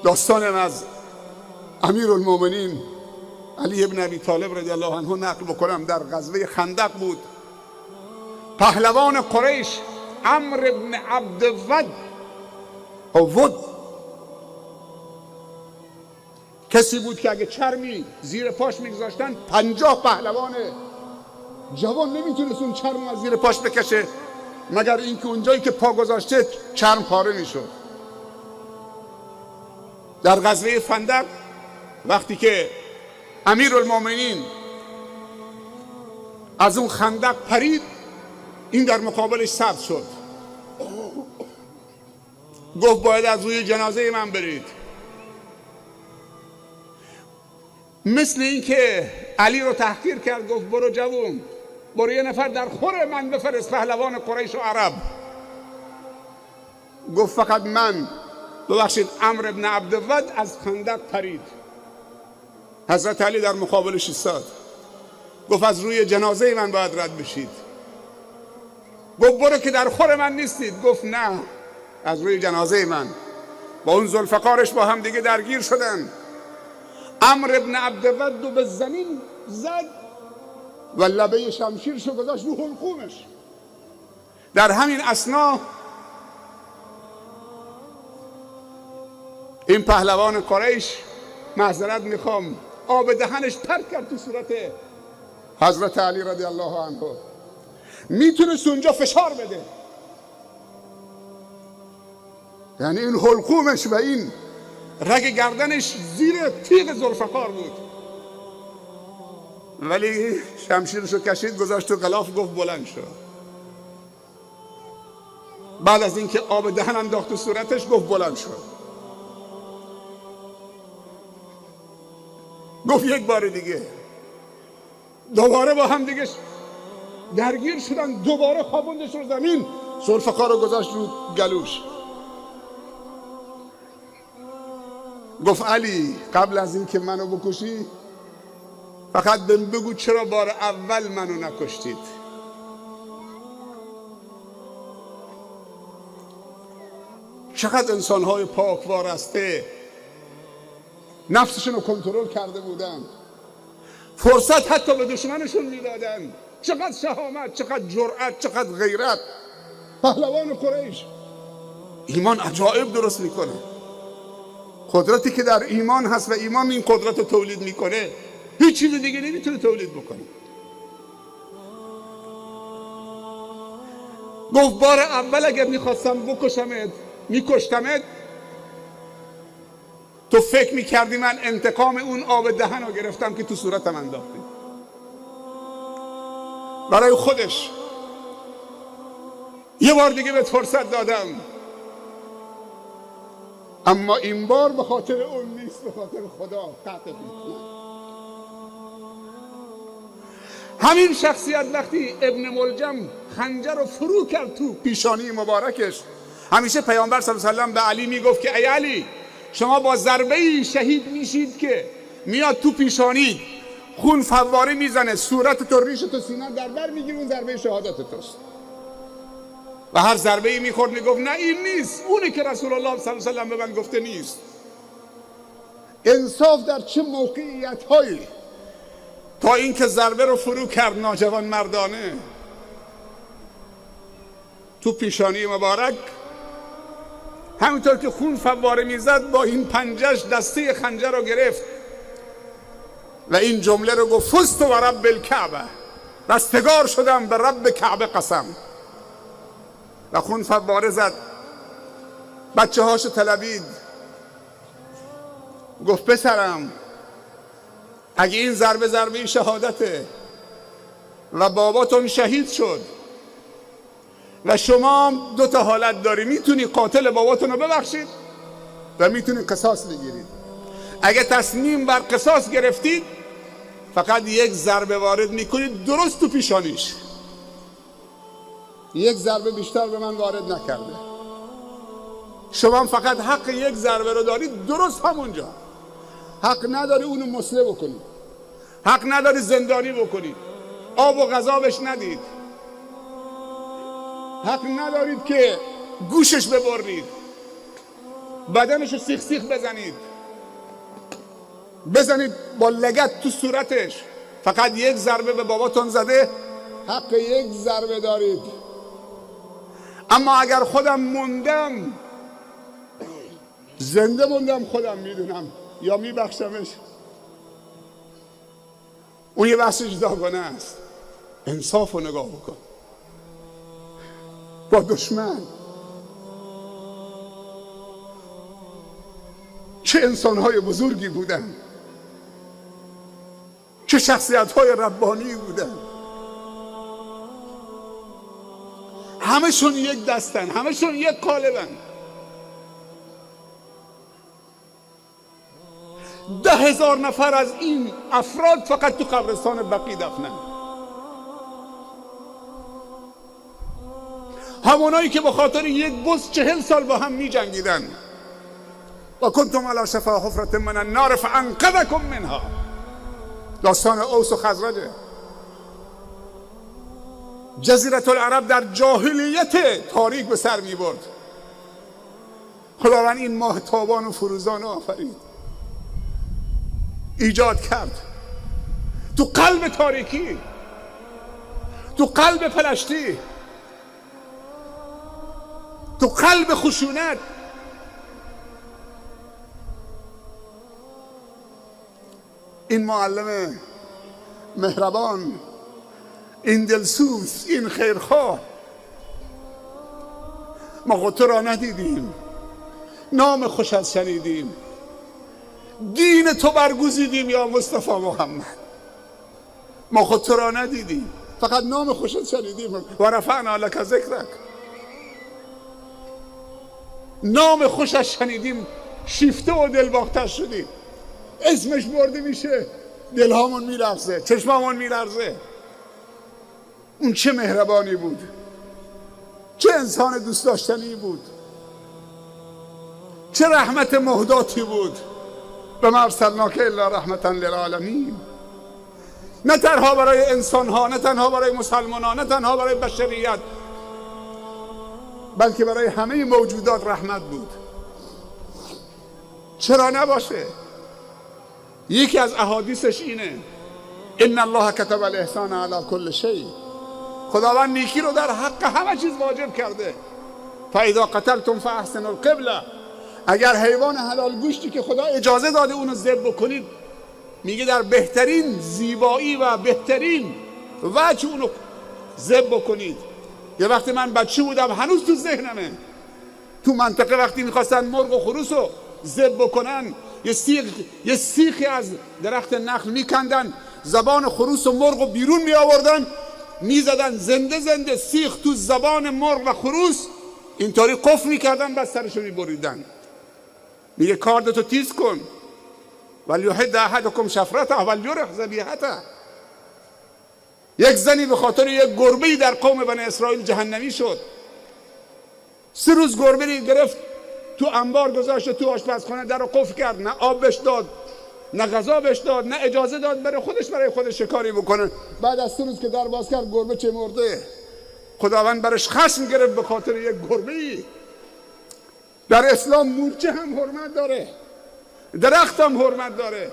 داستانم از امیرالمومنین علی ابن ابی طالب رضی الله عنه نقل بکنم. در غزوه خندق بود. پهلوان قریش عمرو ابن عبدود کسی بود که اگه چرمی زیر پاش میگذاشتن 50 پهلوان جوان نمیتونست اون چرم از زیر پاش بکشه، مگر اینکه اونجایی که پا گذاشته چرم پاره میشد. در غزوه خندق وقتی که امیرالمومنین از اون خندق پرید، این در مقابلش سبز شد. گفت باید از روی جنازه من برید. مثل این که علی رو تحقیر کرد، گفت برو جوون، برو یه نفر در خور من بفرست، پهلوان قریش و عرب. گفت فقط من، ببخشید، عمرو ابن عبدود از خندق پرید. حضرت علی در مقابلش ایستاد، گفت از روی جنازه من باید رد بشید. گفت برو که در خور من نیستید. گفت نه، از روی جنازه من. با اون ذوالفقارش با هم دیگه درگیر شدن. عمرو ابن عبدود رو به زمین زد و لبه شمشیرشو گذاشت رو حلقومش. در همین اثنا این پهلوان قریش، معذرت میخوام، آب دهنش پر کرد تو صورت حضرت علی رضی الله عنه. میتونست اونجا فشار بده، یعنی این حلقومش و این رگ گردنش زیر تیغ ذوالفقار بود، ولی شمشیرشو کشید گذاشت تو غلاف، گفت بلند شو. بعد از اینکه آب دهن انداخت تو صورتش گفت بلند شو. گفت یک بار دیگه. دوباره با هم دیگه درگیر شدن، دوباره خوابوندش رو زمین، ذوالفقار رو گذاشت رو گلوش. گفت علی قبل از این که منو بکشی فقط بهم بگو چرا بار اول منو نکشتید. چقدر انسانهای پاک وارسته نفسشون رو کنترل کرده بودن، فرصت حتی به دشمنشون میدادن. چقدر شهامت، چقدر جرأت، چقدر غیرت. پهلوان قریش. ایمان عجایب درست میکنه. قدرتی که در ایمان هست و ایمان این قدرت رو تولید میکنه، هیچ چیز دیگه نمیتونه تولید بکنه. گفت بار اول اگر میخواستم بکشمت میکشتمت، تو فکر میکردی من انتقام اون آب دهن رو گرفتم که تو صورتم انداختی. برای خودش یه بار دیگه بهت فرصت دادم، اما این بار به خاطر اون نیست، به خاطر خدا. همین شخصیت وقتی ابن ملجم خنجر رو فرو کرد تو پیشانی مبارکش، همیشه پیامبر صلی الله علیه و سلم به علی میگفت که ای علی، شما با ضربه‌ای شهید میشید که میاد تو پیشانی، خون فواره میزنه، صورت تو، ریش تو، سینه در بر میگیره، اون ضربه شهادت توست. و هر ضربه‌ای میخورد میگفت نه این نیست، اونی که رسول الله صلی الله علیه و سلم به من گفته نیست. انصاف در چه موقعیت‌هایی، تا اینکه ضربه رو فرو کرد ناجوان مردانه تو پیشانی مبارک. همینطور که خون فواره میزد، با این پنجش دسته خنجر رو گرفت و این جمله رو گفت فزت و رب الکعبه، رستگار شدم به رب کعبه قسم. و خون فواره زد. بچه هاشو طلبید، گفت پسرم اگه این ضربه شهادته و باباتون شهید شد و شما دو تا حالت داری، میتونی قاتل باباتون رو ببخشید و میتونی قصاص بگیرید. اگه تصمیم بر قصاص گرفتید، فقط یک ضربه وارد میکنید درست تو پیشانیش، یک ضربه بیشتر به من وارد نکرده. شما فقط حق یک ضربه رو دارید درست همونجا. حق نداری اونو مسله بکنید، حق نداری زندانی بکنید، آب و غذا بهش ندید، حق ندارید که گوشش ببرید. بدنشو سیخ سیخ بزنید با لگد تو صورتش. فقط یک ضربه به باباتون زده، حق یک ضربه دارید. اما اگر خودم موندم، زنده موندم، خودم میدونم یا میبخشمش. اون یه بحث جداگانه است. انصاف رو نگاه بکن. با دشمن چه انسانهای بزرگی بودن، چه شخصیتهای ربانی بودن. همشون یک دستن، همشون یک قالبن. 10,000 نفر از این افراد فقط تو قبرستان بقیع دفنن. همونایی که به خاطر یک بز 40 سال با هم می جنگیدن. و کنتم علی شفا حفرة من النار فانقذکم منها. داستان اوس و خزرجه. جزیره العرب در جاهلیت تاریک به سر می برد. خداوند این ماه تابان و فروزان آفرید، ایجاد کرد تو قلب تاریکی، تو قلب پلشتی، تو قلب خشونت. این معلم مهربان، این دلسوز، این خیرخواه، ما خود تو را ندیدیم، نام خوشت شنیدیم، دین تو برگزیدیم یا مصطفی محمد. ما خود تو را ندیدیم، فقط نام خوشت شنیدیم. و رفعنا لک ذکرک، نام خوشش شنیدیم، شیفته و دلباخته شدیم. اسمش برده میشه، دلهامون میلرزه، چشمامون میلرزه. اون چه مهربانی بود، چه انسان دوست داشتنی بود، چه رحمت مهداتی بود. و ما ارسلناک الا رحمتا للعالمین. نه تنها برای انسان ها، نه تنها برای مسلمان ها، نه تنها برای بشریت، بلکه برای همه موجودات رحمت بود. چرا نباشه؟ یکی از احادیثش اینه: ان الله کتب الاحسان علی کل شیء. خداوند نیکی رو در حق همه چیز واجب کرده. فاذا قتلتم فاحسنوا القبله. اگر حیوان حلال گوشتی که خدا اجازه داده اونو ذبح بکنید، میگه در بهترین زیبایی و بهترین وجه اونو ذبح بکنید. یه وقتی من بچه بودم، هنوز تو ذهنمه، تو منطقه وقتی میخواستن مرغ و خروس رو ذبح بکنن، یه سیخی از درخت نخل میکندن، زبان خروس و مرغ رو بیرون می آوردن، میزدن زنده زنده سیخ تو زبان مرغ و خروس، اینطوری قفل میکردن، بعد سرشو میبریدن. میگه کاردتو تیز کن، ولیحد احدکم شفرته ولیرح ذبیحته. یک زنی به خاطر یک گربه‌ای در قوم بنی اسرائیل جهنمی شد. 3 روز گربه گرفت، تو انبار گذاشت، تو آشپزخانه در رو قفل کرد، نه آب بهش داد، نه غذا بهش داد، نه اجازه داد برای خودش شکاری بکنه. بعد از 3 روز که در باز کرد، گربه چه مرده. خداوند برش خشم گرفت به خاطر یک گربه‌ای. در اسلام مورچه هم حرمت داره، درخت هم حرمت داره.